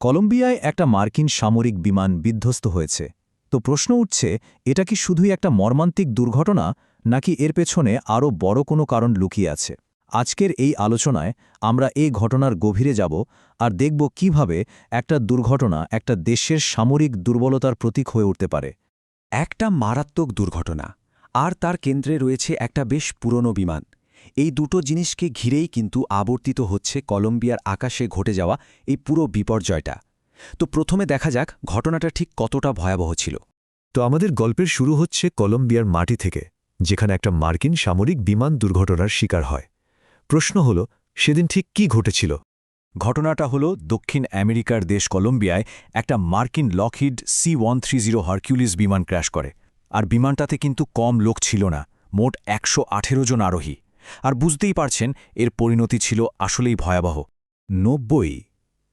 কলম্বিয়ায় একটা মার্কিন সামরিক বিমান বিধ্বস্ত হয়েছে। তো প্রশ্ন উঠছে, এটা কি শুধুই একটা মর্মান্তিক দুর্ঘটনা, নাকি এর পেছনে আরও বড় কোনো কারণ লুকিয়ে আছে? আজকের এই আলোচনায় আমরা এই ঘটনার গভীরে যাব আর দেখব কিভাবে একটা দুর্ঘটনা একটা দেশের সামরিক দুর্বলতার প্রতীক হয়ে উঠতে পারে। একটা মারাত্মক দুর্ঘটনা, আর তার কেন্দ্রে রয়েছে একটা বেশ পুরনো বিমান। এই দুটো জিনিসকে ঘিরেই কিন্তু আবর্তিত হচ্ছে কলম্বিয়ার আকাশে ঘটে যাওয়া এই পুরো বিপর্যয়টা। তো প্রথমে দেখা যাক ঘটনাটা ঠিক কতটা ভয়াবহ ছিল। তো আমাদের গল্পের শুরু হচ্ছে কলম্বিয়ার মাটি থেকে, যেখানে একটা মার্কিন সামরিক বিমান দুর্ঘটনার শিকার হয়। প্রশ্ন হল, সেদিন ঠিক কি ঘটেছিল? ঘটনাটা হলো দক্ষিণ আমেরিকার দেশ কলম্বিয়ায় একটা মার্কিন লকহিড C-130 হারকিউলিস বিমান ক্র্যাশ করে। আর বিমানটাতে কিন্তু কম লোক ছিল না, মোট 118 জন আরোহী। আর বুঝতেই পারছেন এর পরিণতি ছিল আসলেই ভয়াবহ। 90,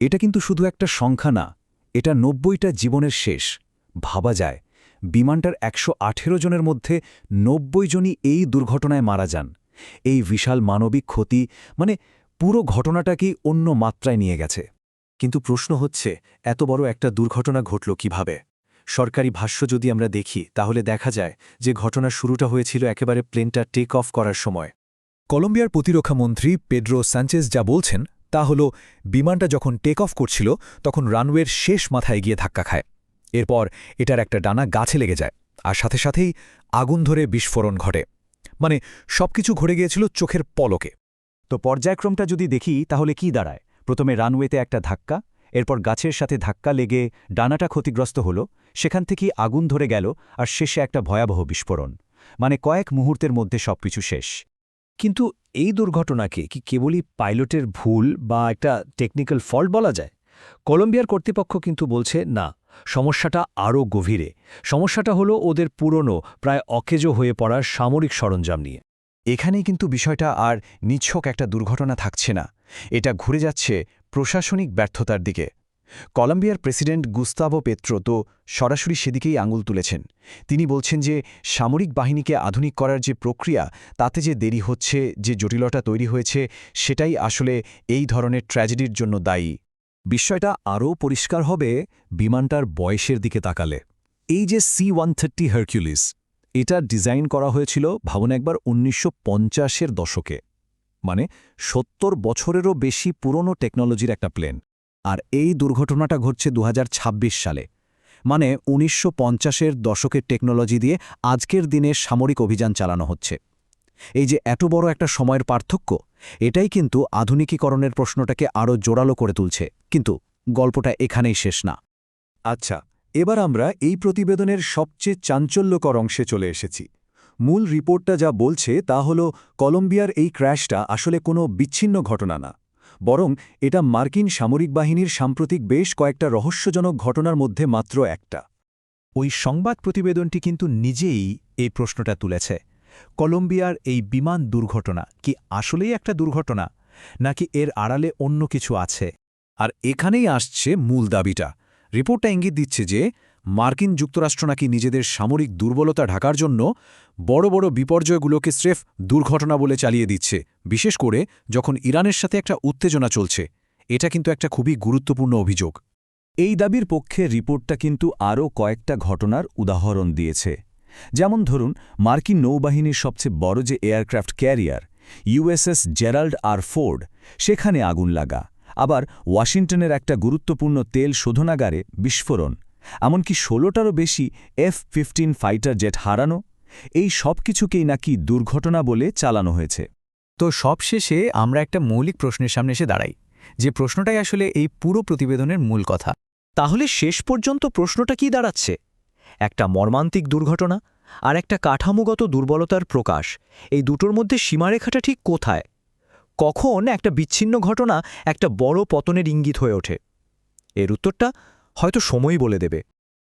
এটা কিন্তু শুধু একটা সংখ্যা না, এটা 90টা জীবনের শেষ। ভাবা যায়, বিমানটার 118 জনের মধ্যে 90 জনই এই দুর্ঘটনায় মারা যান। এই বিশাল মানবিক ক্ষতি, মানে পুরো ঘটনাটাকেই অন্য মাত্রায় নিয়ে গেছে। কিন্তু প্রশ্ন হচ্ছে, এত বড় একটা দুর্ঘটনা ঘটল কিভাবে? সরকারি ভাষ্য যদি আমরা দেখি, তাহলে দেখা যায় যে ঘটনার শুরুটা হয়েছিল একেবারে প্লেনটা টেক অফ করার সময়। কলম্বিয়ার প্রতিরক্ষামন্ত্রী পেড্রো সানচেজ যা বলছেন তা হল, বিমানটা যখন টেক অফ করছিল তখন রানওয়ের শেষ মাথায় গিয়ে ধাক্কা খায়। এরপর এটার একটা ডানা গাছে লেগে যায়, আর সাথে সাথেই আগুন ধরে বিস্ফোরণ ঘটে। মানে সবকিছু ঘটে গিয়েছিল চোখের পলকে। তো পর্যায়ক্রমটা যদি দেখি তাহলে কি দাঁড়ায়? প্রথমে রানওয়েতে একটা ধাক্কা, এরপর গাছের সাথে ধাক্কা লেগে ডানাটা ক্ষতিগ্রস্ত হল, সেখান থেকেই আগুন ধরে গেল, আর শেষে একটা ভয়াবহ বিস্ফোরণ। মানে কয়েক মুহূর্তের মধ্যে সবকিছু শেষ। কিন্তু এই দুর্ঘটনাকে কি কেবলই পাইলটের ভুল বা একটা টেকনিক্যাল ফল্ট বলা যায়? কলম্বিয়ার কর্তৃপক্ষ কিন্তু বলছে না, সমস্যাটা আরও গভীরে। সমস্যাটা হলো ওদের পুরনো, প্রায় অকেজো হয়ে পড়ার সামরিক সরঞ্জাম নিয়ে। এখানেই কিন্তু বিষয়টা আর নিছক একটা দুর্ঘটনা থাকছে না, এটা ঘুরে যাচ্ছে প্রশাসনিক ব্যর্থতার দিকে। কলম্বিয়ার প্রেসিডেন্ট গুস্তাভো পেত্রো তো সরাসরি সেদিকেই আঙুল তুলেছেন। তিনি বলছেন যে সামরিক বাহিনীকে আধুনিক করার যে প্রক্রিয়া, তাতে যে দেরি হচ্ছে, যে জটিলতা তৈরি হয়েছে, সেটাই আসলে এই ধরনের ট্র্যাজেডির জন্য দায়ী। বিষয়টা আরও পরিষ্কার হবে বিমানটার বয়সের দিকে তাকালে। এই যে C-130 হারকিউলিস, এটা ডিজাইন করা হয়েছিল ভাবুন একবার 1950-এর দশকে। মানে 70 বছরেরও বেশি পুরনো টেকনোলজির একটা প্লেন। আর এই দুর্ঘটনাটা ঘটছে 2026 সালে। মানে 1950-এর দশকের টেকনোলজি দিয়ে আজকের দিনে সামরিক অভিযান চালানো হচ্ছে। এই যে এত বড় একটা সময়ের পার্থক্য, এটাই কিন্তু আধুনিকীকরণের প্রশ্নটাকে আরও জোরালো করে তুলছে। কিন্তু গল্পটা এখানেই শেষ না। আচ্ছা, এবার আমরা এই প্রতিবেদনের সবচেয়ে চাঞ্চল্যকর অংশে চলে এসেছি। মূল রিপোর্টটা যা বলছে তা হল, কলম্বিয়ার এই ক্র্যাশটা আসলে কোনো বিচ্ছিন্ন ঘটনা না, বরং এটা মার্কিন সামরিক বাহিনীর সাম্প্রতিক বেশ কয়েকটা রহস্যজনক ঘটনার মধ্যে মাত্র একটা। ওই সংবাদ প্রতিবেদনটি কিন্তু নিজেই এই প্রশ্নটা তুলেছে। কলম্বিয়ার এই বিমান দুর্ঘটনা কি আসলেই একটা দুর্ঘটনা, নাকি এর আড়ালে অন্য কিছু আছে? আর এখানেই আসছে মূল দাবিটা। রিপোর্টটা ইঙ্গিত দিচ্ছে যে মার্কিন যুক্তরাষ্ট্র নাকি নিজেদের সামরিক দুর্বলতা ঢাকার জন্য বড় বড় বিপর্যয়গুলোকে স্রেফ দুর্ঘটনা বলে চালিয়ে দিচ্ছে, বিশেষ করে যখন ইরানের সাথে একটা উত্তেজনা চলছে। এটা কিন্তু একটা খুবই গুরুত্বপূর্ণ অভিযোগ। এই দাবির পক্ষে রিপোর্টটা কিন্তু আরও কয়েকটা ঘটনার উদাহরণ দিয়েছে। যেমন ধরুন, মার্কিন নৌবাহিনীর সবচেয়ে বড় যে aircraft carrier USS Gerald R Ford, সেখানে আগুন লাগা। আবার ওয়াশিংটনের একটা গুরুত্বপূর্ণ তেল শোধনাগারে বিস্ফোরণ। এমনকি 16টারও বেশি F-15 ফাইটার জেট হারানো। এই সব কিছুকেই নাকি দুর্ঘটনা বলে চালানো হয়েছে। তো সবশেষে আমরা একটা মৌলিক প্রশ্নের সামনে এসে দাঁড়াই, যে প্রশ্নটাই আসলে এই পুরো প্রতিবেদনের মূল কথা। তাহলে শেষ পর্যন্ত প্রশ্নটা কি দাঁড়াচ্ছে? একটা মর্মান্তিক দুর্ঘটনা আর একটা কাঠামোগত দুর্বলতার প্রকাশ, এই দুটোর মধ্যে সীমারেখাটা ঠিক কোথায়? কখন একটা বিচ্ছিন্ন ঘটনা একটা বড় পতনের ইঙ্গিত হয়ে ওঠে? এর উত্তরটা হয়তো সময়ই বলে দেবে।